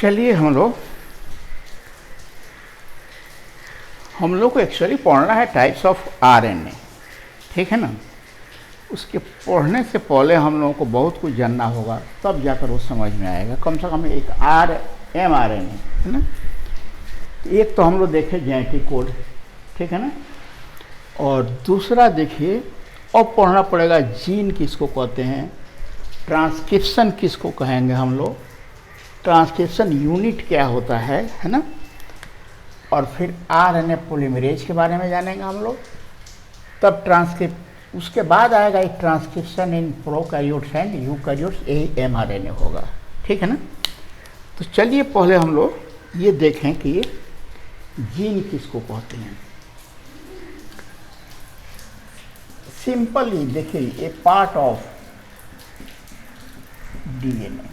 चलिए हम लोग को एक्चुअली पढ़ना है टाइप्स ऑफ आरएनए, ठीक है ना। उसके पढ़ने से पहले हम लोगों को बहुत कुछ जानना होगा, तब जाकर वो समझ में आएगा। कम से कम एक mRNA है ना। एक तो हम लोग देखे जेनेटिक कोड, ठीक है ना, और दूसरा देखिए अब पढ़ना पड़ेगा जीन किसको कहते हैं, ट्रांसक्रिप्शन किसको कहेंगे हम लोग, ट्रांसक्रिप्शन यूनिट क्या होता है ना, और फिर आरएनए पॉलीमरेज के बारे में जानेंगे हम लोग। तब उसके बाद आएगा एक transcription in prokaryotes and eukaryotes, यही एमआरएनए होगा, ठीक है ना। तो चलिए पहले हम लोग ये देखें कि ये जीन किसको कहते हैं। सिंपली देखिए, ए पार्ट ऑफ डीएनए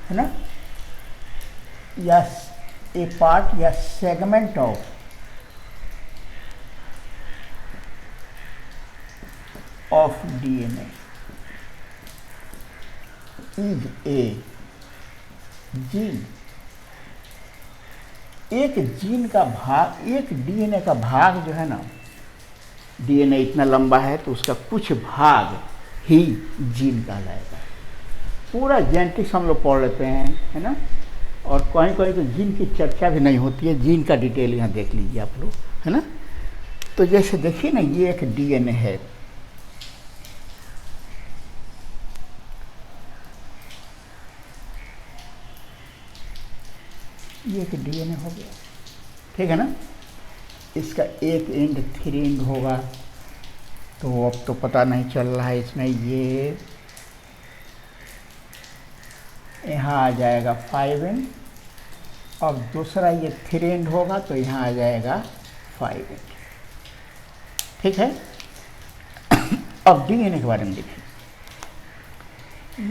है ना, या ए पार्ट या segment of DNA is a gene. एक जीन का भाग, एक डीएनए का भाग जो है ना, डीएनए इतना लंबा है तो उसका कुछ भाग ही जीन कहलाएगा। पूरा जेनेटिक्स हम लोग पढ़ लेते हैं, है ना, और कहीं कहीं तो जीन की चर्चा भी नहीं होती है। जीन का डिटेल यहाँ देख लीजिए आप लोग, है ना। तो जैसे देखिए ना, ये एक डीएनए है, ये एक डीएनए हो गया, ठीक है ना। इसका एक एंड 3 एंड होगा, तो अब तो पता नहीं चल रहा है इसमें। ये यहाँ आ जाएगा 5 एंड, और दूसरा ये 3 एंड होगा तो यहाँ आ जाएगा 5 एंड, ठीक है। अब डीएनए के बारे में देखिए।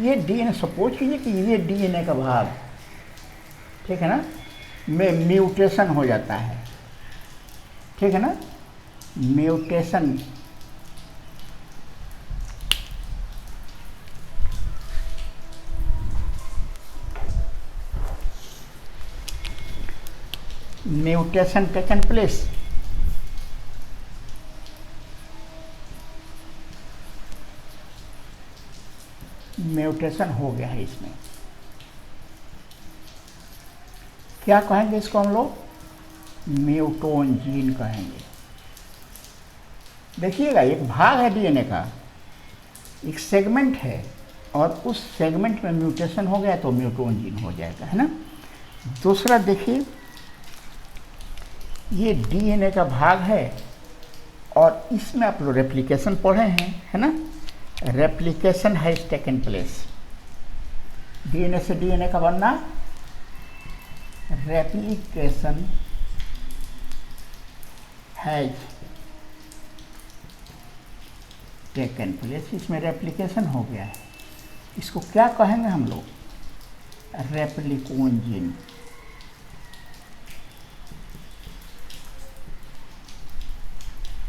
ये डीएनए, सपोज कीजिए कि ये डीएनए का भाग, ठीक है ना, में म्यूटेशन हो जाता है, ठीक है ना। म्यूटेशन टेकन प्लेस, म्यूटेशन हो गया है इसमें। क्या कहेंगे इसको हम लोग, म्यूटोन जीन कहेंगे। देखिएगा, एक भाग है डीएनए का, एक सेगमेंट है, और उस सेगमेंट में म्यूटेशन हो गया तो म्यूटोन जीन हो जाएगा, है ना। दूसरा देखिए, ये डीएनए का भाग है और इसमें आप लोग रेप्लिकेशन पढ़े हैं, है ना। Replication has taken place, DNA से डीएनए का बनना, रेप्लिकेशन हैज टेकन प्लेस। इसमें रेप्लिकेशन हो गया है, इसको क्या कहेंगे हम लोग, रेप्लिकोन जीन।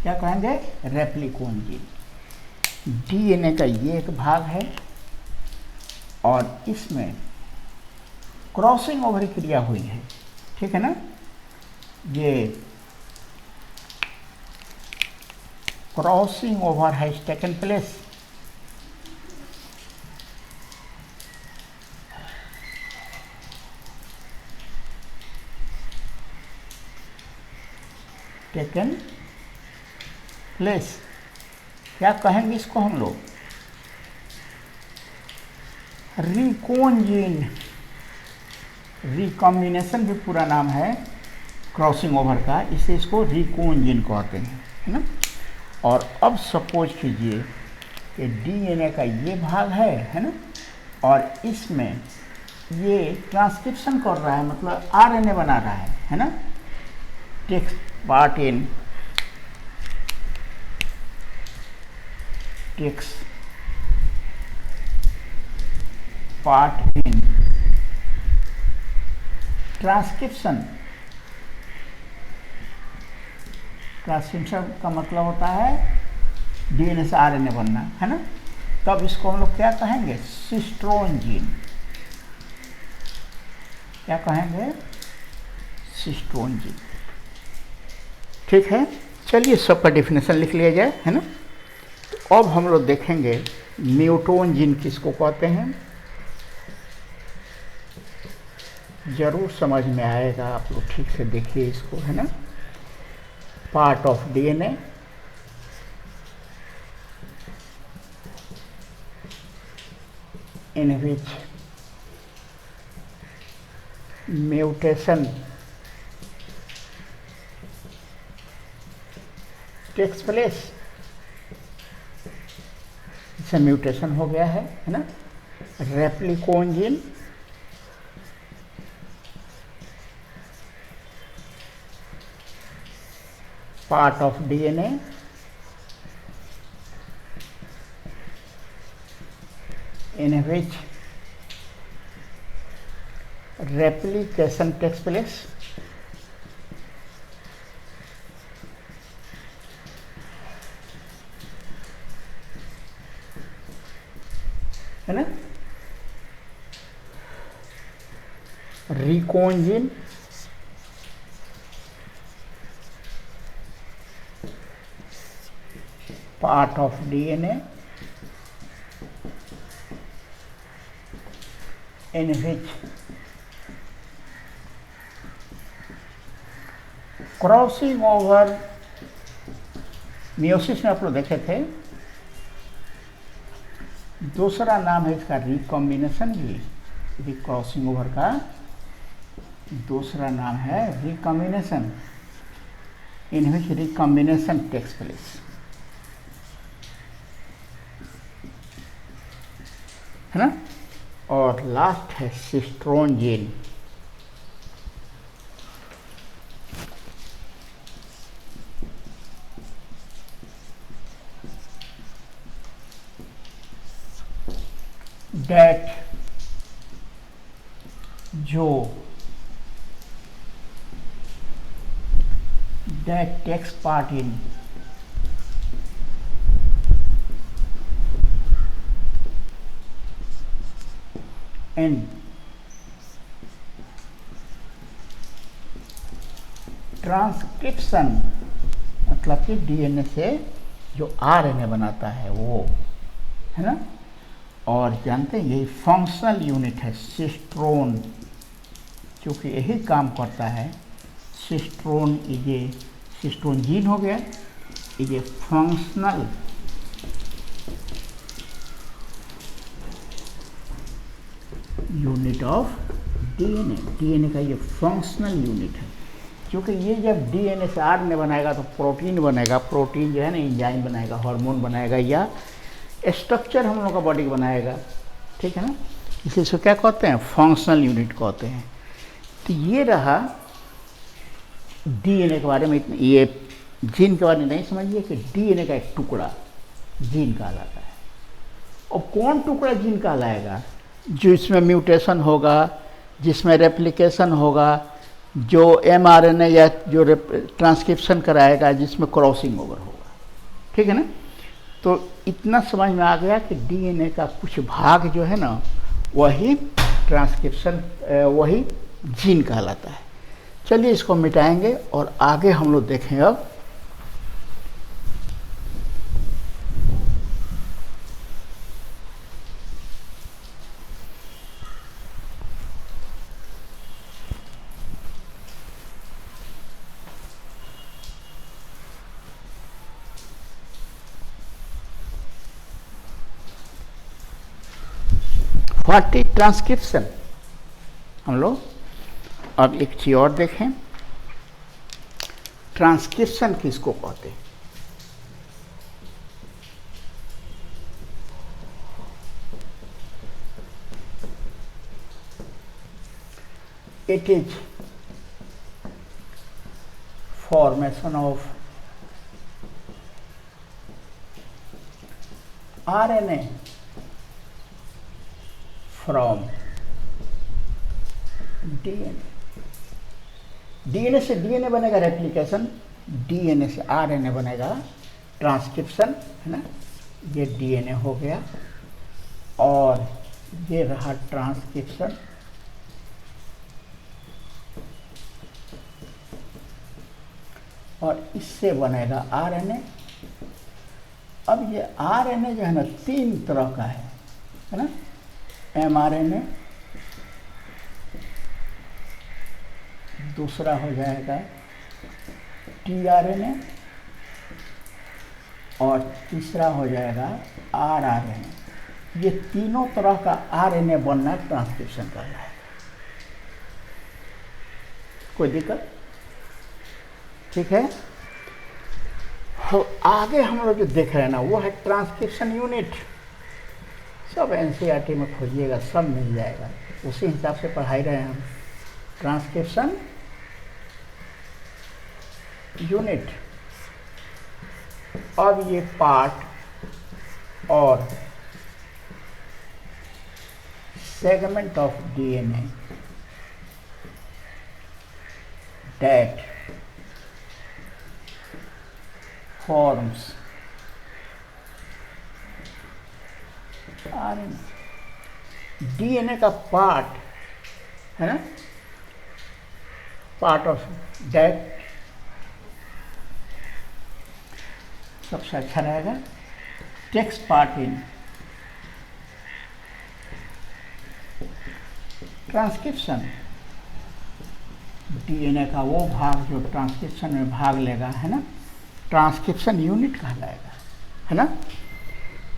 क्या कहेंगे, रेप्लिकोन जीन। डीएनए का ये एक भाग है और इसमें क्रॉसिंग ओवर क्रिया हुई है, ठीक है ना। ये crossing over has taken place. Taken place, क्या कहेंगे इसको हम लोग, रिकोन जीन। रिकॉम्बिनेशन भी पूरा नाम है क्रॉसिंग ओवर का, इसे इसको रिकोन जीन कहते हैं, है ना। और अब सपोज कीजिए कि डीएनए का ये भाग है ना, और इसमें ये ट्रांसक्रिप्शन कर रहा है, मतलब आरएनए बना रहा है ना। Takes part in, takes part in transcription. Transcription का मतलब होता है डीएनए से आरएनए बनना, है ना। तब इसको हम लोग क्या कहेंगे, सिस्ट्रोन जीन। क्या कहेंगे, सिस्टोन जीन। ठीक है, चलिए सबका डेफिनेशन लिख लिया जाए, है ना। तो अब हम लोग देखेंगे न्यूटोन जीन किसको कहते हैं, जरूर समझ में आएगा, आप लोग ठीक से देखिए इसको, है ना। Part of DNA, in which mutation takes place, इससे म्यूटेशन हो गया है ना। Replicon gene, part of DNA, in which replication takes place, है ना। Recon gene, part of DNA, in which crossing over, meiosis में आप लोग देखे थे, दूसरा नाम है इसका रिकॉम्बिनेशन भी, क्रॉसिंग ओवर का दूसरा नाम है recombination, in which recombination takes place, है ना। और लास्ट है cistron gene, that that takes part in transcription, मतलब कि डीएनए से जो आरएनए बनाता है वो, है ना। और जानते हैं यही फंक्शनल यूनिट है सिस्टोन, क्योंकि यही काम करता है। सिस्टोन ये सिस्टोन जीन हो गया, ये functional unit of DNA, DNA का ये फंक्शनल यूनिट है, क्योंकि ये जब डीएनए से आरएनए बनाएगा तो प्रोटीन बनेगा, प्रोटीन जो है ना एंजाइम बनाएगा, हार्मोन बनाएगा, या स्ट्रक्चर हम लोग का बॉडी बनाएगा, ठीक है ना। इसलिए इसको क्या कहते हैं, फंक्शनल यूनिट कहते हैं। तो ये रहा डीएनए के बारे में, ये जीन के बारे में नहीं समझिए कि डीएनए का एक टुकड़ा जीन कहलाता है। और कौन टुकड़ा जीन कहलाएगा, जो इसमें म्यूटेशन होगा, जिसमें रेप्लिकेशन होगा, जो एमआरएनए या जो ट्रांसक्रिप्शन कराएगा, जिसमें क्रॉसिंग ओवर होगा, ठीक है ना। तो इतना समझ में आ गया कि डीएनए का कुछ भाग जो है ना वही ट्रांसक्रिप्शन, वही जीन कहलाता है। चलिए इसको मिटाएंगे और आगे हम लोग देखें अब व्हाट इज ट्रांसक्रिप्शन। हम लोग अब एक चीज और देखें, ट्रांसक्रिप्शन किसको कहते हैं। It is formation of RNA from DNA. DNA से डीएनए बनेगा रेप्लिकेशन, डीएनए से आरएनए बनेगा ट्रांसक्रिप्शन, है ना। ये डीएनए हो गया और ये रहा ट्रांसक्रिप्शन, और इससे बनेगा आरएनए। अब ये आरएनए जो है ना 3 तरह का है ना, एमआरएनए, दूसरा हो जाएगा टीआरएनए और तीसरा हो जाएगा आरआरएनए। ये तीनों तरह का आरएनए बनना ट्रांसक्रिप्शन कहलाएगा। कोई दिक्कत? ठीक है। और आगे हम लोग जो देख रहे हैं ना वो है ट्रांसक्रिप्शन यूनिट। सब एनसीईआरटी में खोजिएगा, सब मिल जाएगा, उसी हिसाब से पढ़ाई रहे हैं हम। Transcription unit. अब ये पार्ट और segment of DNA that forms RNA. DNA का पार्ट है ना, पार्ट ऑफ दैट, सबसे अच्छा रहेगा text part in transcription. DNA का वो भाग जो ट्रांसक्रिप्शन में भाग लेगा है ना, ट्रांसक्रिप्शन यूनिट कहलाएगा, है ना।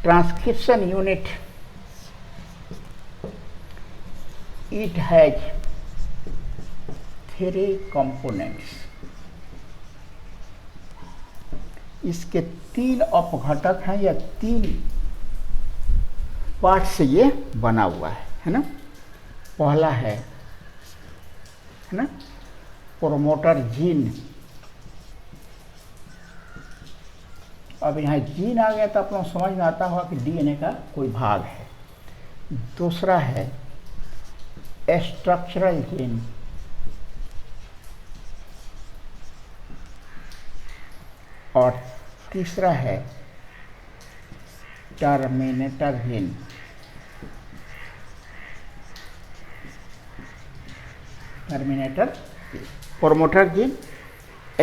Transcription unit it has 3 components. इसके 3 अपघटक हैं या 3 पार्ट से ये बना हुआ है ना। पहला है ना प्रोमोटर जीन। अब यहाँ जीन आ गया तो आप लोग समझ में आता होगा कि डीएनए का कोई भाग है। दूसरा है स्ट्रक्चरल जीन, और तीसरा है terminator gene. Terminator, promoter gene,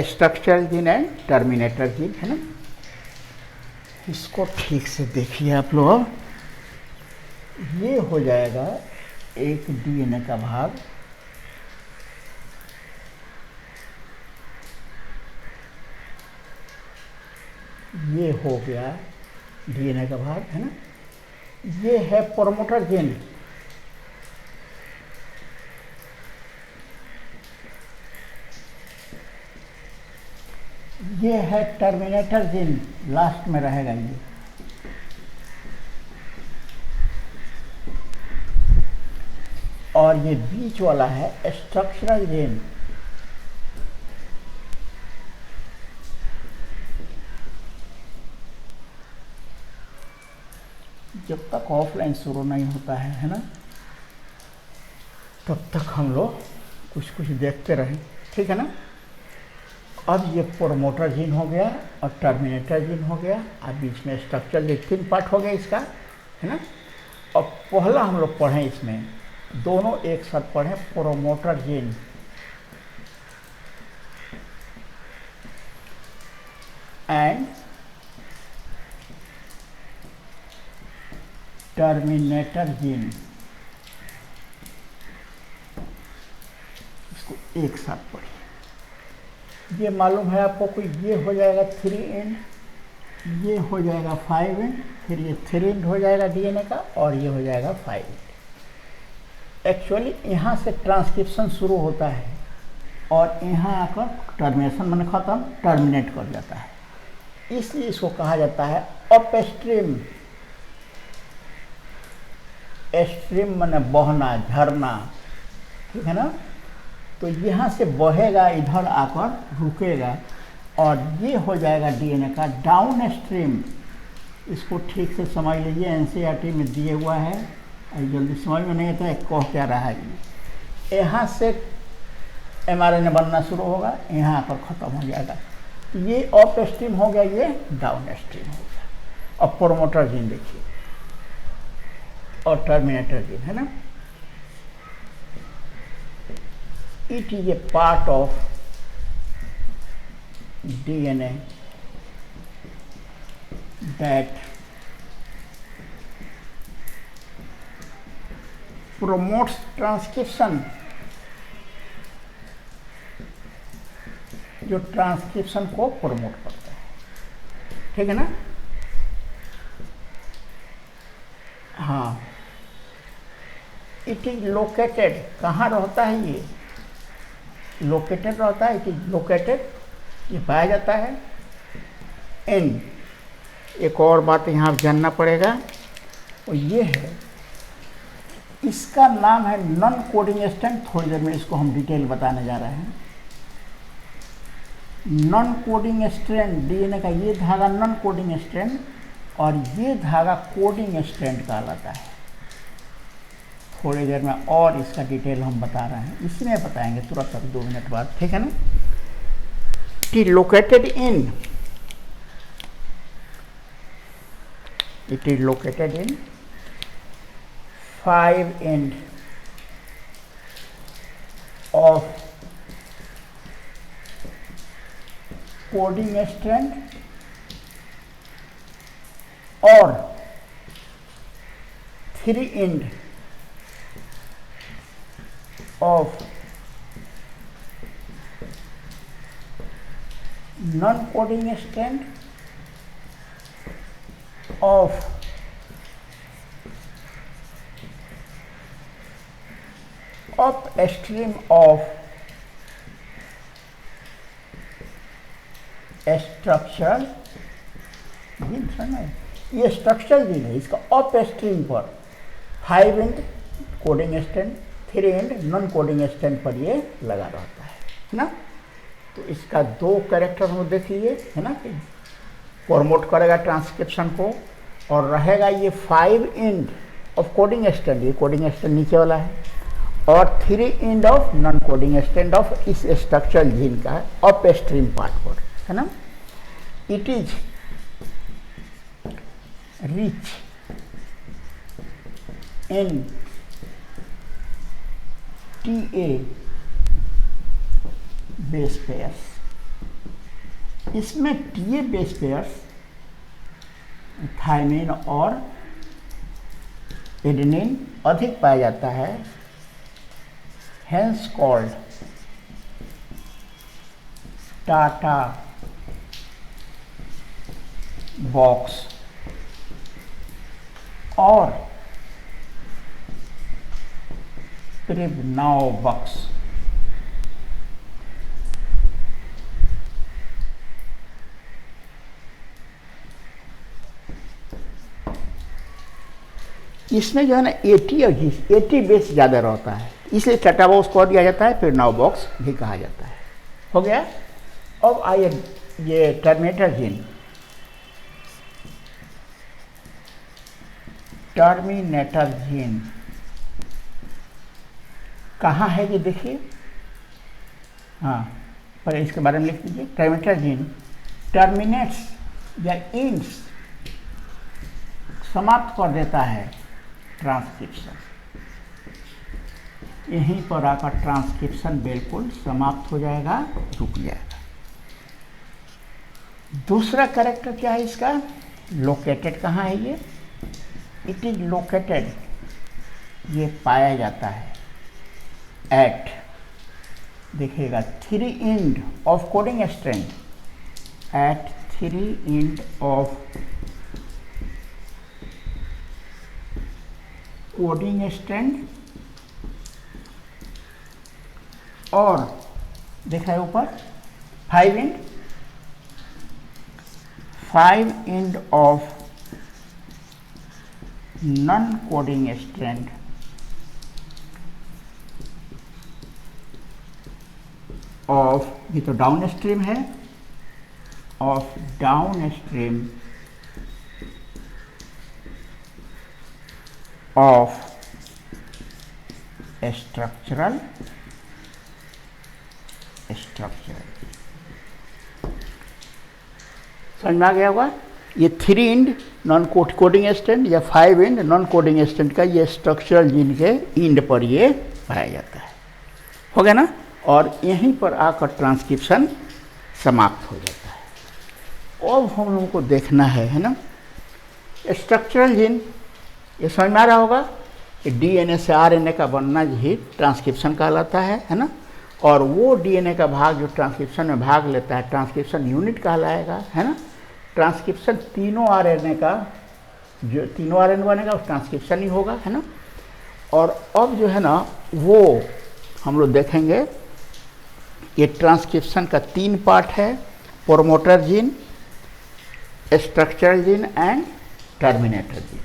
structural gene and terminator gene, है ना। इसको ठीक से देखिए आप लोग। ये हो जाएगा एक डीएनए का भाग, ये हो गया डीएनए का भाग, है ना। ये है प्रोमोटर जीन, ये है टर्मिनेटर जीन, लास्ट में रहेगा ये। और ये बीच वाला है स्ट्रक्चरल जीन। जब तक ऑफलाइन शुरू नहीं होता है ना, तब तक हम लोग कुछ कुछ देखते रहें, ठीक है ना। अब ये प्रोमोटर जीन हो गया और टर्मिनेटर जीन हो गया, और बीच में स्ट्रक्चरल जीन, 3 पार्ट हो गया इसका, है ना। और पहला हम लोग पढ़ें, इसमें दोनों एक साथ पढ़ें, promoter gene and terminator gene, इसको एक साथ पढ़िए। ये मालूम है आपको, कोई ये हो जाएगा 3 एंड, ये हो जाएगा 5 एंड, फिर ये 3 एंड हो जाएगा डीएनए का, और ये हो जाएगा 5 एंड। एक्चुअली यहाँ से ट्रांसक्रिप्शन शुरू होता है और यहाँ आकर टर्मिनेशन माने खत्म, टर्मिनेट कर जाता है, इसलिए इसको कहा जाता है अपस्ट्रीम। स्ट्रीम माने बहना, झरना, ठीक है ना। तो यहाँ से बहेगा, इधर आकर रुकेगा, और ये हो जाएगा डीएनए का डाउन स्ट्रीम। इसको ठीक से समझ लीजिए, एनसीईआरटी में दिए हुआ है, और जल्दी समझ में नहीं आता है कह क्या रहा है ये। यहाँ से एमआरएनए बनना शुरू होगा, यहाँ आकर ख़त्म हो जाएगा। तो ये अप स्ट्रीम हो गया, ये डाउन स्ट्रीम हो गया। अब प्रोमोटर जीन देखिए और टर्मिनेटर जीन, है ना। It is a part of DNA that promotes transcription, जो ट्रांसक्रिप्शन को प्रमोट करता है, ठीक है ना। हाँ, इट इज लोकेटेड, कहाँ रहता है ये, लोकेटेड रहता है, इट इज लोकेटेड, ये पाया जाता है इन, एक और बात यहाँ जानना पड़ेगा और ये है, इसका नाम है नॉन कोडिंग स्ट्रैंड। थोड़ी देर में इसको हम डिटेल बताने जा रहे हैं। नॉन कोडिंग स्ट्रैंड, डीएनए का ये धागा नॉन कोडिंग स्ट्रैंड और ये धागा कोडिंग स्ट्रैंड कहलाता है। थोड़ी देर में और इसका डिटेल हम बता रहे हैं, इसमें बताएंगे तुरंत, अभी 2 मिनट बाद, ठीक है ना। It located in, it is located in 5 end of coding strand or 3 end of non-coding strand of upstream of structural gene, समझ, ये स्ट्रक्चरल जीन है, इसका अपस्ट्रीम पर 5 and coding strand, 3 and non coding strand पर ये लगा रहता है ना। तो इसका 2 कैरेक्टर हम देख लिए है ना, कि प्रमोट करेगा ट्रांसक्रिप्शन को और रहेगा ये 5 एंड ऑफ कोडिंग स्ट्रैंड, ये कोडिंग स्ट्रैंड नीचे वाला है, और 3 end of non coding strand of इस स्ट्रक्चरल जीन का अप स्ट्रीम पार्ट पर, है ना। It is rich in TA base pairs, इसमें TA बेस पेयर्स थायमिन और एडेनिन अधिक पाया जाता है, हेंस कॉल्ड टाटा बॉक्स और प्रिबनाउ बॉक्स। इसमें जो है ना 80 और 80 बेस ज़्यादा रहता है, इसलिए टाटा बॉक्स को दिया जाता है, फिर नाउ बॉक्स भी कहा जाता है। हो गया। अब आइए ये टर्मिनेटर जीन, टर्मिनेटर जीन कहाँ है ये देखिए, हाँ पहले इसके बारे में लिख दीजिए। टर्मिनेटर जीन टर्मिनेट्स या एंड्स, समाप्त कर देता है ट्रांसक्रिप्शन, यहीं पर आकर ट्रांसक्रिप्शन बिल्कुल समाप्त हो जाएगा, रुक जाएगा। दूसरा कैरेक्टर क्या है इसका, लोकेटेड कहाँ है ये, इट इज लोकेटेड, ये पाया जाता है एट, देखिएगा 3 end of coding strand, at 3 end of coding strand और देखा है ऊपर 5 end of non coding strand of, ये तो डाउन स्ट्रीम है, of downstream of structure समझ में आ गया होगा। ये 3 एंड नॉन कोडिंग स्ट्रैंड या 5 एंड नॉन कोडिंग स्ट्रैंड का ये स्ट्रक्चरल जीन के एंड पर ये पाया जाता है। हो गया ना, और यहीं पर आकर ट्रांसक्रिप्शन समाप्त हो जाता है। अब हम लोगों को देखना है ना, स्ट्रक्चरल जीन, ये समझ में आ रहा होगा कि डीएनए से आरएनए का बनना ही ट्रांसक्रिप्शन कहलाता है ना। और वो डीएनए का भाग जो ट्रांसक्रिप्शन में भाग लेता है ट्रांसक्रिप्शन यूनिट कहलाएगा, है ना। ट्रांसक्रिप्शन तीनों आरएनए का, जो तीनों आरएनए बनेगा उस ट्रांसक्रिप्शन ही होगा, है ना। और अब जो है ना वो हम लोग देखेंगे, ये ट्रांसक्रिप्शन का 3 पार्ट है, promoter gene, structural gene and terminator gene.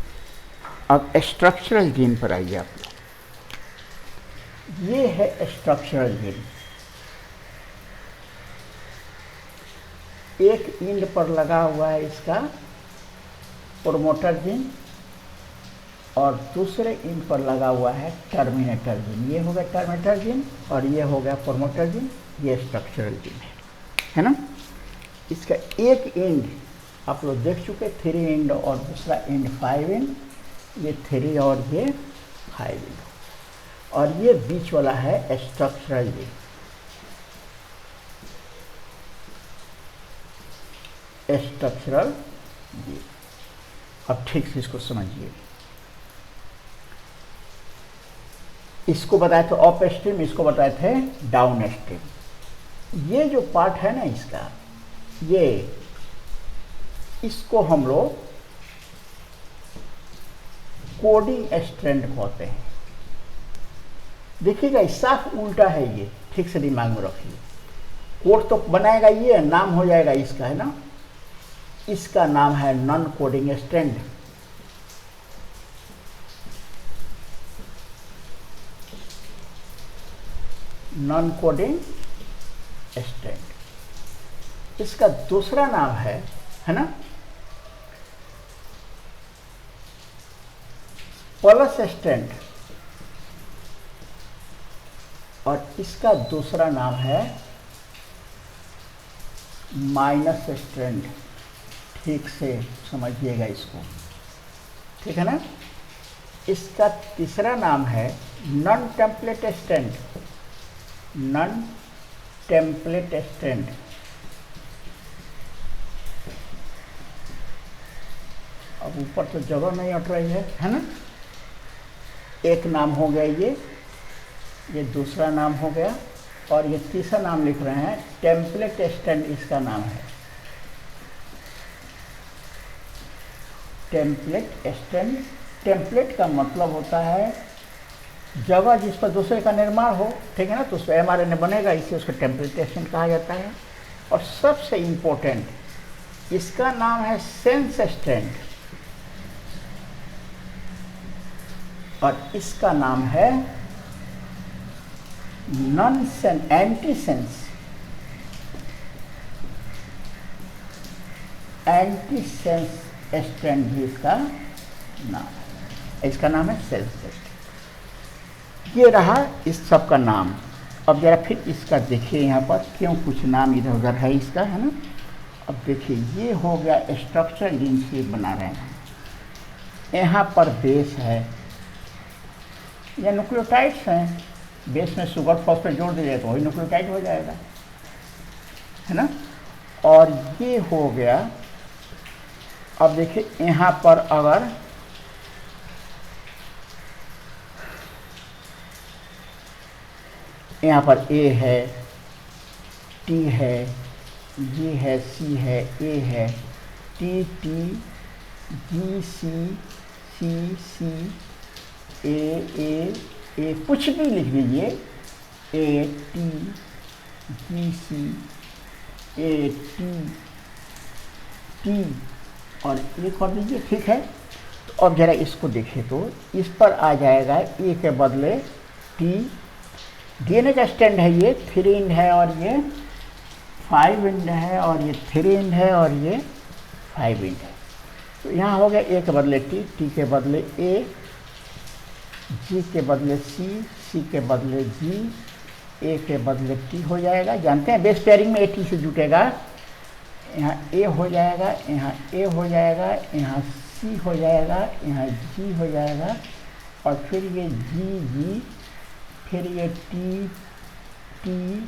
अब स्ट्रक्चरल जीन पर आइए आप लोग। ये है स्ट्रक्चरल जीन, एक एंड पर लगा हुआ है इसका प्रोमोटर जीन और दूसरे एंड पर लगा हुआ है टर्मिनेटर जीन। ये हो गया टर्मिनेटर जीन और ये हो गया प्रोमोटर जीन, ये स्ट्रक्चरल जीन है ना। इसका एक एंड आप लोग देख चुके, 3 एंड और दूसरा एंड 5 एंड, ये 3 और ये 5 एंड, और ये बीच वाला है स्ट्रक्चरल जीन। स्ट्रक्चरल जीन, अब ठीक से इसको समझिए। इसको बताए थे अप स्ट्रीम, इसको बताए थे डाउन स्ट्रीम। ये जो पार्ट है ना इसका, ये इसको हम लोग कोडिंग स्ट्रैंड कहते हैं। देखिएगा साफ उल्टा है ये, ठीक से दिमाग में रखिए। कोड तो बनाएगा ये, नाम हो जाएगा इसका, है ना। इसका नाम है non coding strand. Non coding strand. इसका दूसरा नाम है ना, प्लस स्ट्रैंड, और इसका दूसरा नाम है माइनस स्ट्रैंड। ठीक से समझिएगा इसको, ठीक है ना। इसका तीसरा नाम है non template strand. Non template strand. अब ऊपर तो जगह नहीं हट रही है ना। एक नाम हो गया ये दूसरा नाम हो गया, और ये तीसरा नाम लिख रहे हैं टेम्पलेट स्ट्रैंड, इसका नाम है टेम्पलेट स्ट्रैंड। टेम्पलेट का मतलब होता है जगह जिस पर दूसरे का निर्माण हो, ठीक है ना, तो उस पर एमआरएनए बनेगा, इसे उसको टेम्पलेट स्ट्रैंड कहा जाता है। और सबसे इम्पोर्टेंट इसका नाम है सेंस स्ट्रैंड, और इसका नाम है non sense, anti sense, anti sense strand भी इसका नाम है। इसका नाम है सेंस स्ट्रैंड। ये रहा इस सब का नाम। अब जरा फिर इसका देखिए यहाँ पर क्यों कुछ नाम इधर उधर है इसका, है ना। अब देखिए ये हो गया स्ट्रक्चर जीन से बना रहे हैं। यहाँ पर बेस है, ये न्यूक्लियोटाइड्स हैं, बेस में शुगर फॉस्फेट जोड़ दीजिए तो वही न्यूक्लियोटाइड हो जाएगा, है ना। और ये हो गया, अब देखिए यहाँ पर अगर यहाँ पर ए है, टी है, ये है, सी है, ए है, टी टी, जी सी, सी सी, ए, कुछ भी लिख दीजिए, A T, G C, A T, T, और ये कर दीजिए, ठीक है। तो अब जरा इसको देखिए तो इस पर आ जाएगा ए के बदले टी। डीएनए का स्ट्रैंड है, ये 3 एंड है और ये 5 एंड है, और ये 3 एंड है और ये 5 एंड है। तो यहाँ हो गया ए के बदले टी, टी के बदले ए, जी के बदले सी, सी के बदले जी, ए के बदले टी हो जाएगा। जानते हैं बेस पेयरिंग में ए टी से जुटेगा, यहाँ ए हो जाएगा, यहाँ ए हो जाएगा, यहाँ सी हो जाएगा, यहाँ जी हो जाएगा, और फिर ये जी जी, फिर ये टी टी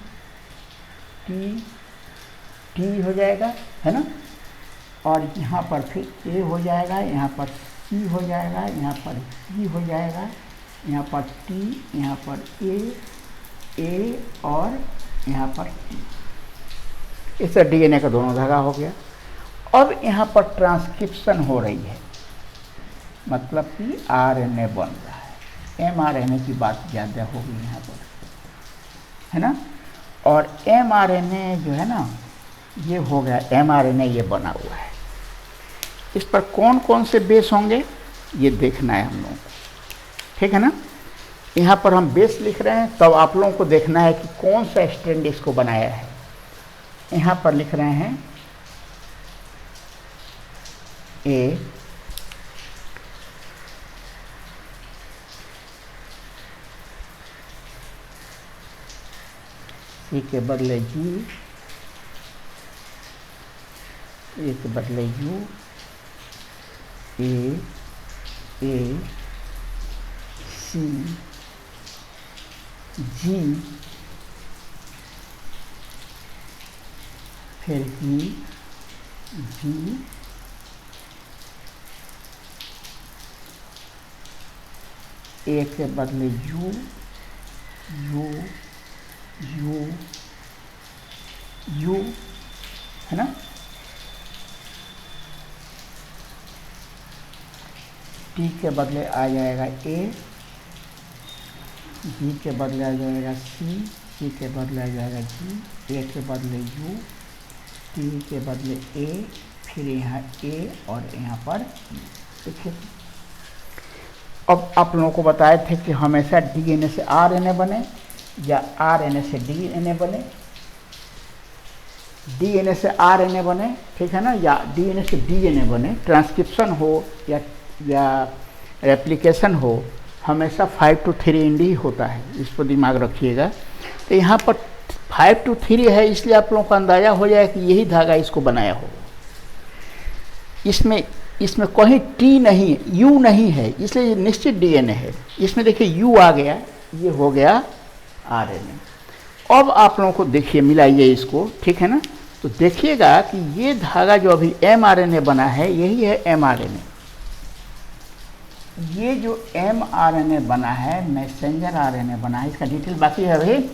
टी टी हो जाएगा, है ना। और यहाँ पर फिर ए हो जाएगा, यहाँ पर सी हो जाएगा, यहाँ पर ई हो जाएगा, यहाँ पर टी, यहाँ पर ए और यहाँ पर टी। इससे डीएनए का दोनों धागा हो गया। अब यहाँ पर ट्रांसक्रिप्शन हो रही है, मतलब कि आरएनए बन रहा है। एमआरएनए की बात ज़्यादा होगी यहाँ पर, है ना। और एमआरएनए जो है ना, ये हो गया एमआरएनए, ये बना हुआ है। इस पर कौन कौन से बेस होंगे ये देखना है हम लोगों को, ठीक है ना। यहाँ पर हम बेस लिख रहे हैं, तब आप लोगों को देखना है कि कौन सा स्ट्रैंड इसको बनाया है। यहाँ पर लिख रहे हैं ए, सी के बदले जी, ए के बदले यू, ए सी जी, फिर ई जी, ए के बदले यू, यू यू यू, है ना। टी के बदले आ जाएगा ए, जी के बदले आ जाएगा सी, सी के बदले आ जाएगा जी, ए के बदले यू, टी के बदले ए, फिर यहाँ ए और यहाँ पर देखिए। अब आप लोगों को बताए थे कि हमेशा डीएनए से आरएनए बने या आरएनए से डीएनए बने, डीएनए से आरएनए बने, ठीक है ना, या डीएनए से डीएनए बने। ट्रांसक्रिप्शन हो या रेप्लिकेशन हो, हमेशा 5 to 3 इंडी ही होता है, इस पर दिमाग रखिएगा। तो यहाँ पर 5 to 3 है, इसलिए आप लोगों को अंदाज़ा हो जाए कि यही धागा इसको बनाया होगा। इसमें कहीं टी नहीं, यू नहीं है, इसलिए ये निश्चित डीएनए है। इसमें देखिए यू आ गया, ये हो गया आरएनए। अब आप लोगों को देखिए, मिलाइए इसको, ठीक है ना। तो देखिएगा कि ये धागा जो अभी एमआरएनए बना है, यही है एमआरएनए। ये जो एमआरएनए बना है, मैसेंजर आरएनए बना है, इसका डिटेल बाकी है अभी।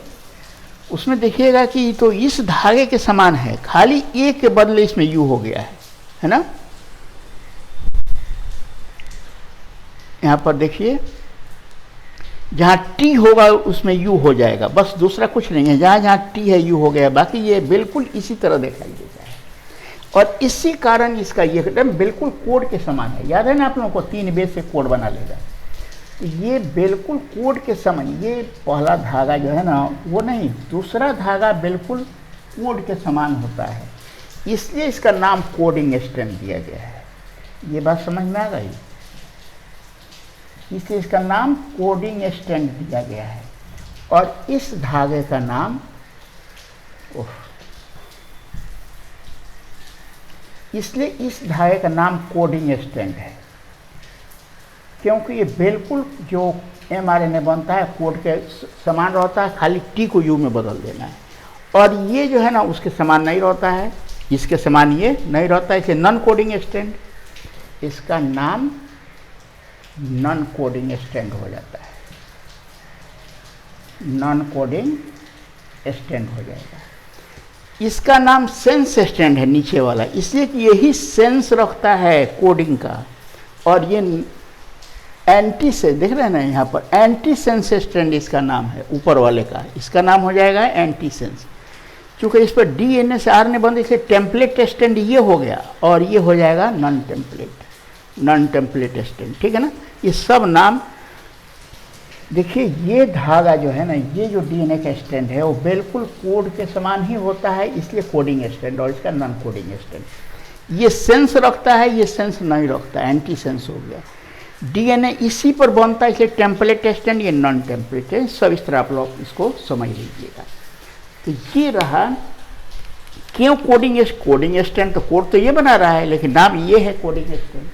उसमें देखिएगा कि तो इस धागे के समान है, खाली ए के बदले इसमें यू हो गया है ना। यहाँ पर देखिए, जहाँ टी होगा उसमें यू हो जाएगा, बस दूसरा कुछ नहीं है। जहाँ जहाँ टी है यू हो गया, बाकी ये बिल्कुल इसी तरह दिखाई देता है। और इसी कारण इसका ये एकदम बिल्कुल कोड के समान है। याद है ना आप लोगों को, 3 बेस से कोड बना लेगा। तो ये बिल्कुल कोड के समान, ये पहला धागा जो है ना वो नहीं, दूसरा धागा बिल्कुल कोड के समान होता है, इसलिए इसका नाम कोडिंग स्ट्रैंड दिया गया है। ये बात समझ में आ गई, इसलिए इसका नाम कोडिंग स्ट्रैंड दिया गया है। और इस धागे का नाम इसलिए इस धागे का नाम कोडिंग स्ट्रैंड है, क्योंकि ये बिल्कुल जो एमआरएनए बनता है कोड के समान रहता है, खाली टी को यू में बदल देना है। और ये जो है ना उसके समान नहीं रहता है, इसके समान ये नहीं रहता है, इसे नॉन कोडिंग स्ट्रैंड, इसका नाम नॉन कोडिंग स्ट्रैंड हो जाता है, नॉन कोडिंग स्ट्रैंड हो जाएगा। इसका नाम सेंस स्ट्रैंड है नीचे वाला, इसलिए कि यही सेंस रखता है कोडिंग का। और ये एंटी से देख रहे हैं ना, यहाँ पर एंटी सेंस स्ट्रैंड इसका नाम है, ऊपर वाले का इसका नाम हो जाएगा एंटी सेंस। चूँकि इस पर डीएनए से आरएनए बंद, इसलिए टेम्पलेट स्ट्रैंड ये हो गया, और ये हो जाएगा नॉन टेम्पलेट स्ट्रैंड, ठीक है ना। ये सब नाम देखिए। ये धागा जो है ना, ये जो डीएनए का स्ट्रैंड है वो बिल्कुल कोड के समान ही होता है, इसलिए कोडिंग स्ट्रैंड, और इसका नॉन कोडिंग स्ट्रैंड। ये सेंस रखता है, ये सेंस नहीं रखता, एंटी सेंस हो गया। डीएनए इसी पर बनता है, इसलिए टेम्पलेट स्ट्रैंड, ये नॉन टेम्पलेट है। सब इस तरह आप लोग इसको समझ लीजिएगा। तो ये रहा क्यों कोडिंग स्ट्रैंड, तो कोड तो ये बना रहा है, लेकिन नाम ये है कोडिंग स्ट्रैंड।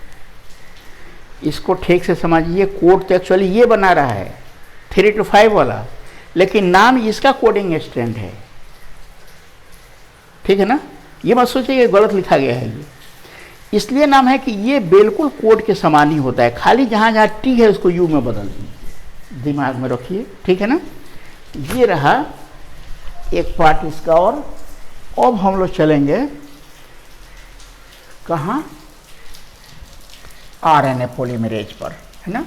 इसको ठीक से समझिए, कोड तो एक्चुअली ये बना रहा है 3 to 5 वाला, लेकिन नाम इसका कोडिंग स्ट्रैंड है, ठीक है ना। ये मत सोचिए गलत लिखा गया है। इसलिए नाम है कि ये बिल्कुल कोड के समान ही होता है, खाली जहाँ जहाँ टी है उसको यू में बदल दीजिए, दिमाग में रखिए, ठीक है ना। ये रहा एक पार्ट इसका। और अब हम लोग चलेंगे कहाँ, आरएनए पॉलीमरेज पर, है ना।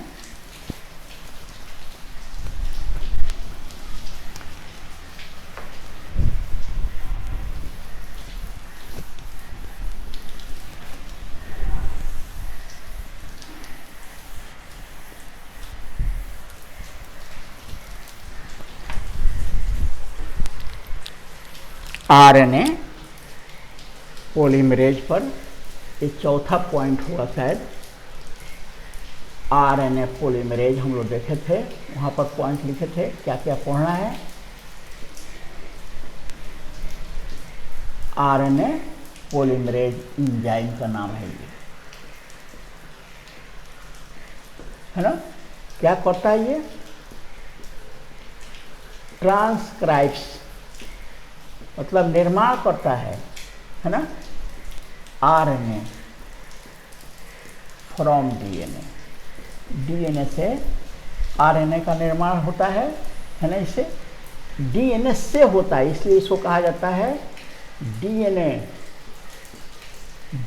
आरएनए पॉलीमरेज पर एक चौथा पॉइंट हुआ शायद, आरएनए पॉलीमरेज हम लोग देखे थे, वहाँ पर पॉइंट लिखे थे, क्या क्या पढ़ना है। आरएनए पॉलीमरेज एंजाइम का नाम है ये, है ना। क्या करता है ये, ट्रांसक्राइब्स मतलब निर्माण करता है ना, आरएनए फ्रॉम डीएनए, डीएनए से आरएनए का निर्माण होता है ना। इसे डीएनए से होता है, इसलिए इसको कहा जाता है डीएनए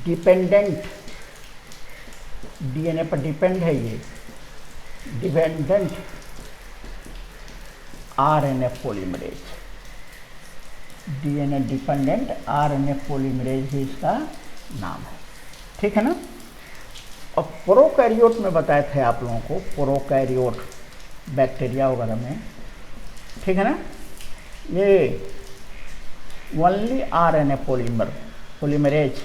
डिपेंडेंट, डीएनए पर डिपेंड है ये, dependent RNA polymerase, DNA dependent RNA polymerase ही इसका नाम है, ठीक है ना। और प्रोकैरियोट में बताए थे आप लोगों को, प्रोकैरियोट बैक्टीरिया वगैरह में, ठीक है ना, ये only RNA polymerase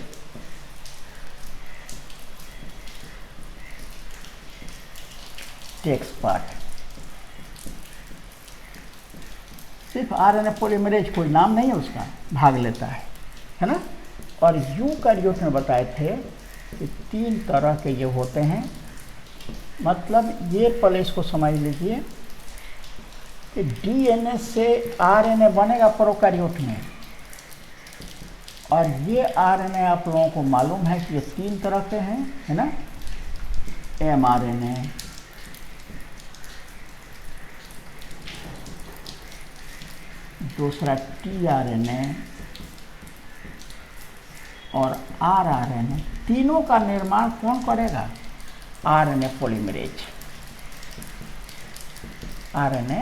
takes part, सिर्फ आरएनए पॉलीमरेज, कोई नाम नहीं है उसका, भाग लेता है ना। और यूकैरियोट में बताए थे कि 3 तरह के ये होते हैं, मतलब ये पहले इसको समझ लीजिए कि डीएनए से आरएनए बनेगा प्रोकैरियोट में, और ये आरएनए आप लोगों को मालूम है कि ये 3 तरह के हैं, है ना। एमआरएनए, दूसरा टीआरएनए और आरआरएनए। तीनों का निर्माण कौन करेगा, आरएनए पॉलीमरेज, आरएनए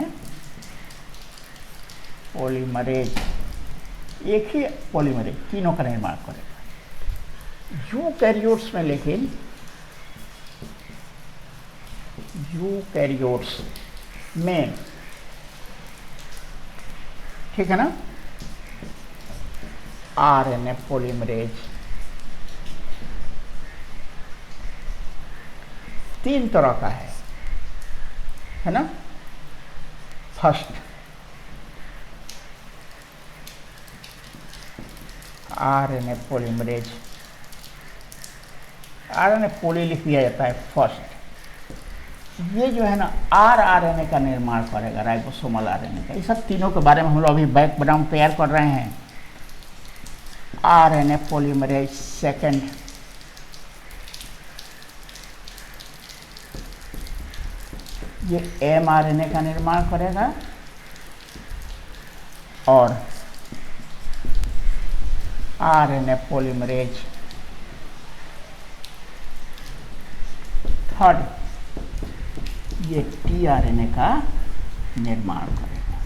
पॉलीमरेज, एक ही पॉलीमरेज तीनों का निर्माण करेगा। यूकैरियोट्स में लेकिन, यूकैरियोट्स में, ठीक है ना, आरएनए पॉलीमरेज 3 तरह का है ना। First RNA polymerase, RNA poly लिख दिया जाता है फर्स्ट। ये जो है ना आरएनए का निर्माण करेगा, राइबोसोमल आरएनए का। ये सब तीनों के बारे में हम लोग अभी बैकग्राउंड तैयार कर रहे हैं। आरएनए पॉलीमरेज सेकंड, ये एमआरएनए का निर्माण करेगा, और आरएनए पॉलीमरेज थर्ड, ये टीआरएनए का निर्माण करेगा,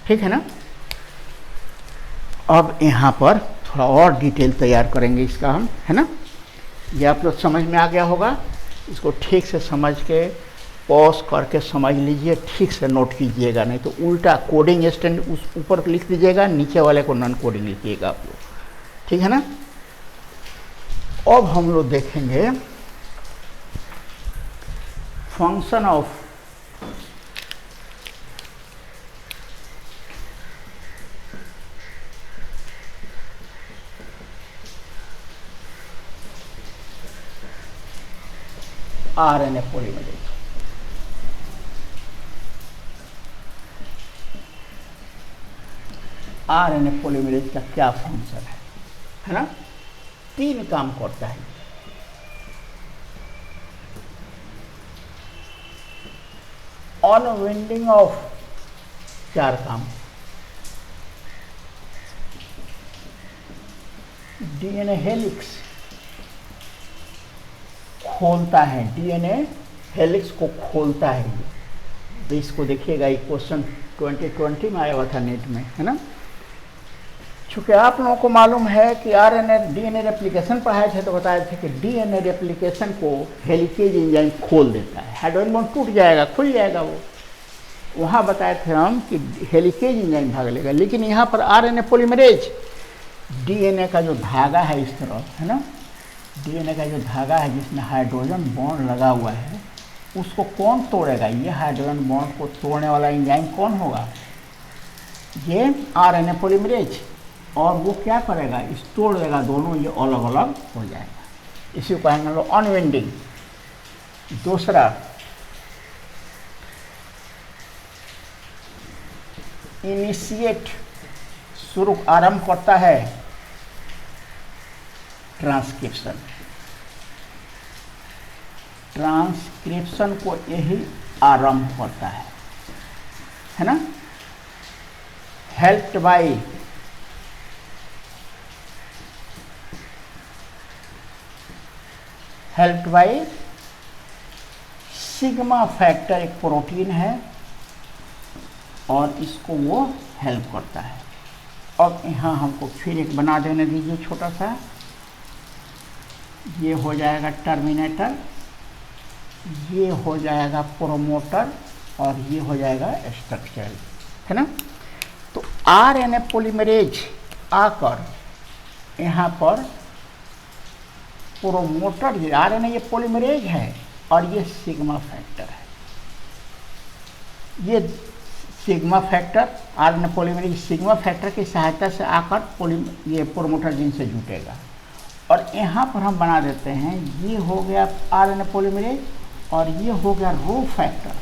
ठीक है ना। अब यहाँ पर थोड़ा और डिटेल तैयार करेंगे इसका हम, है ना। ये आप लोग समझ में आ गया होगा, इसको ठीक से समझ के पॉज करके समझ लीजिए, ठीक से नोट कीजिएगा, नहीं तो उल्टा कोडिंग स्टैंड उस ऊपर लिख दीजिएगा, नीचे वाले को नॉन कोडिंग लिखिएगा आप लोग, ठीक है ना। अब हम लोग देखेंगे function of RNA polymerase. RNA polymerase का क्या फंक्शन है ना। 3 काम करता है। अनवाइंडिंग ऑफ 4 काम, डीएनए हेलिक्स खोलता है, डीएनए हेलिक्स को खोलता है ये। तो इसको देखिएगा, ये क्वेश्चन 2020 में आया हुआ था नेट में, है ना। चूँकि आप लोगों को मालूम है कि आरएनए डीएनए रेप्लिकेशन पढ़ाए थे तो बताए थे कि डीएनए रेप्लिकेशन को हेलिकेज एंजाइम खोल देता है, हाइड्रोजन बॉन्ड टूट जाएगा, खुल जाएगा वो। वहाँ बताए थे हम कि हेलिकेज एंजाइम भाग लेगा, लेकिन यहाँ पर आरएनए पॉलीमरेज डीएनए का जो धागा है इस तरह, है ना, डीएनए का जो धागा है जिसमें हाइड्रोजन बॉन्ड लगा हुआ है, उसको कौन तोड़ेगा? ये हाइड्रोजन बॉन्ड को तोड़ने वाला एंजाइम कौन होगा? ये आरएनए पॉलीमरेज। और वो क्या करेगा? इस तोड़ देगा, दोनों ये अलग अलग हो जाएगा। इसी को कहेंगे लोग अनवाइंडिंग। दूसरा, इनिशिएट, शुरू आरंभ करता है ट्रांसक्रिप्शन। ट्रांसक्रिप्शन को यही आरंभ करता है ना। हेल्प्ड बाय सिग्मा फैक्टर, एक प्रोटीन है और इसको वो हेल्प करता है। अब यहाँ हमको फिर एक बना देने दीजिए छोटा सा, ये हो जाएगा टर्मिनेटर, ये हो जाएगा प्रोमोटर और ये हो जाएगा स्ट्रक्चरल, है ना। तो आरएनए पॉलीमरेज आकर यहाँ पर प्रोमोटर, ये आरएनए ये पॉलीमरेज है और ये सिग्मा फैक्टर है। ये sigma factor, RNA polymerase sigma factor की सहायता से आकर ये प्रोमोटर जीन से जुटेगा। और यहाँ पर हम बना देते हैं, ये हो गया आरएनए पॉलीमरेज और ये हो गया रो फैक्टर,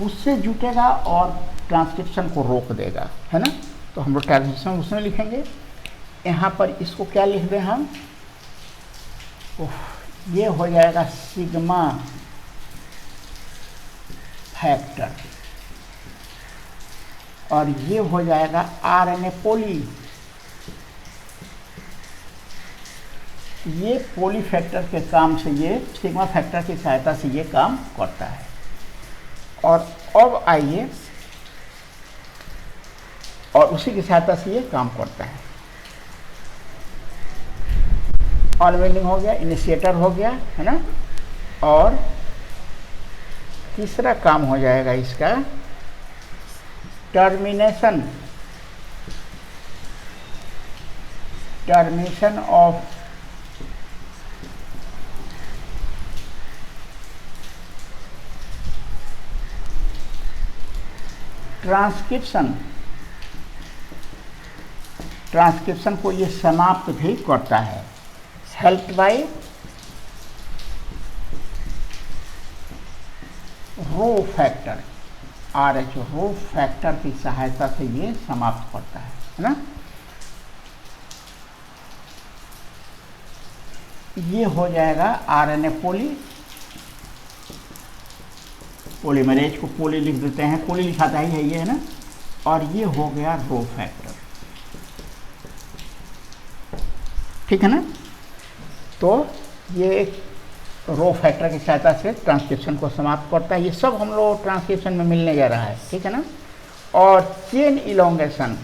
उससे जुटेगा और ट्रांसक्रिप्शन को रोक देगा, है ना। तो हम लोग ट्रांसक्रिप्शन उसमें लिखेंगे। यहाँ पर इसको क्या लिख दें हम? ये हो जाएगा सिग्मा फैक्टर और ये हो जाएगा आरएनए पॉली। ये पॉली फैक्टर के काम से, ये सिग्मा फैक्टर की सहायता से ये काम करता है। और अब आइए, और उसी की सहायता से ये काम करता है। अनवाइंडिंग हो गया, इनिशिएटर हो गया, है ना। और तीसरा काम हो जाएगा इसका टर्मिनेशन ऑफ ट्रांसक्रिप्शन को ये समाप्त भी करता है। Helped bye rho factor, RH rho factor की सहायता से ये समाप्त करता है ना। ये हो जाएगा आरएनए पॉलीमरेज को पॉली लिख देते हैं, पॉली लिखाता ही है ये, है ना। और ये हो गया रो फैक्टर, ठीक है ना। तो ये एक रो फैक्टर की सहायता से ट्रांसक्रिप्शन को समाप्त करता है। ये सब हम लोग ट्रांसक्रिप्शन में मिलने जा रहा है, ठीक है ना। और चेन इलोंगेशन,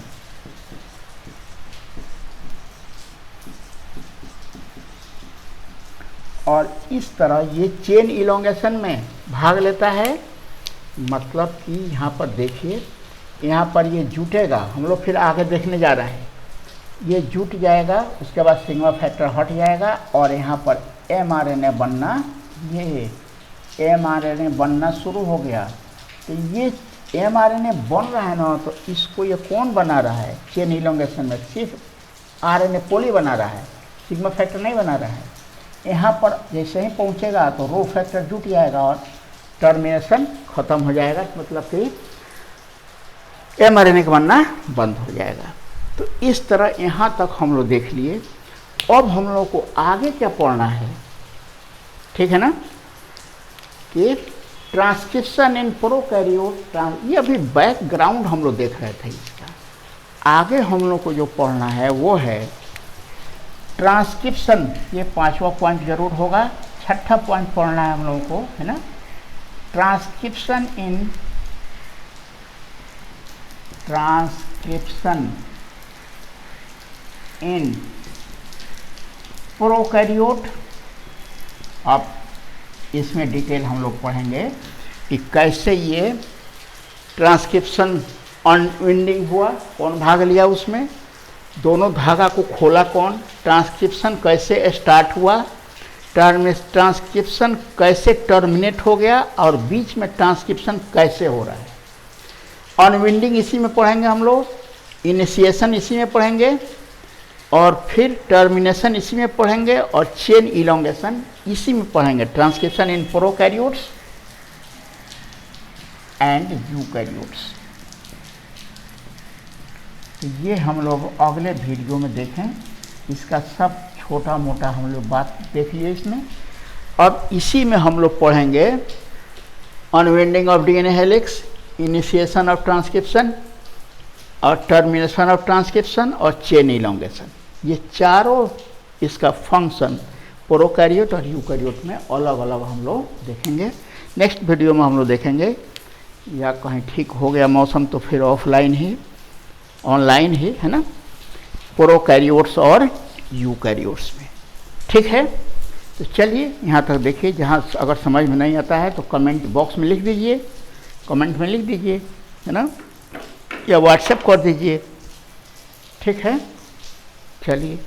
और इस तरह ये चेन इलोंगेशन में भाग लेता है। मतलब कि यहाँ पर देखिए, यहाँ पर ये जुटेगा, हम लोग फिर आगे देखने जा रहे हैं। ये जुट जाएगा, उसके बाद सिग्मा फैक्टर हट जाएगा और यहाँ पर mRNA बनना, ये mRNA बनना शुरू हो गया। तो ये mRNA बन रहा है ना, तो इसको ये कौन बना रहा है? चेन इलोंगेशन में सिर्फ आरएनए पॉली बना रहा है, सिग्मा फैक्टर नहीं बना रहा है। यहाँ पर जैसे ही पहुँचेगा तो रो फैक्टर जुट जाएगा और टर्मिनेशन ख़त्म हो जाएगा, मतलब कि mRNA का बनना बंद हो जाएगा। तो इस तरह यहाँ तक हम लोग देख लिए। अब हम लोग को आगे क्या पढ़ना है, ठीक है ना, कि ट्रांसक्रिप्शन इन प्रोकैरियोट, ये अभी बैकग्राउंड हम लोग देख रहे थे इसका। आगे हम लोग को जो पढ़ना है वो है ट्रांसक्रिप्शन। ये 5वां पॉइंट जरूर होगा। 6ठा पॉइंट पढ़ना है हम लोगों को, है ना, ट्रांसक्रिप्शन इन प्रोकैरियोट। अब इसमें डिटेल हम लोग पढ़ेंगे कि कैसे ये ट्रांसक्रिप्शन अनविंडिंग हुआ, कौन भाग लिया उसमें, दोनों धागा को खोला कौन, ट्रांसक्रिप्शन कैसे स्टार्ट हुआ, ट्रांसक्रिप्शन कैसे टर्मिनेट हो गया, और बीच में ट्रांसक्रिप्शन कैसे हो रहा है। अनविंडिंग इसी में पढ़ेंगे हम लोग, इनिशिएशन इसी में पढ़ेंगे, और फिर टर्मिनेशन इसी में पढ़ेंगे, और चेन इलोंगेशन इसी में पढ़ेंगे। Transcription in prokaryotes and eukaryotes. तो ये हम लोग अगले वीडियो में देखें, इसका सब छोटा मोटा हम लोग बात देख लिए इसमें। अब इसी में हम लोग पढ़ेंगे unwinding of DNA helix, initiation of transcription, और टर्मिनेशन ऑफ ट्रांसक्रिप्शन, और चेन इलोंगेशन। ये चारों इसका फंक्शन प्रोकैरियोट और यूकैरियोट में अलग अलग हम लोग देखेंगे। नेक्स्ट वीडियो में हम लोग देखेंगे, या कहीं ठीक हो गया मौसम तो फिर ऑफलाइन ही, ऑनलाइन ही, है ना, प्रोकैरियोट्स और यूकैरियोट्स में। ठीक है, तो चलिए यहाँ तक देखिए। जहाँ अगर समझ में नहीं आता है तो कमेंट बॉक्स में लिख दीजिए, कमेंट में लिख दीजिए, है ना, या व्हाट्सएप कर दीजिए। ठीक है, चलिए।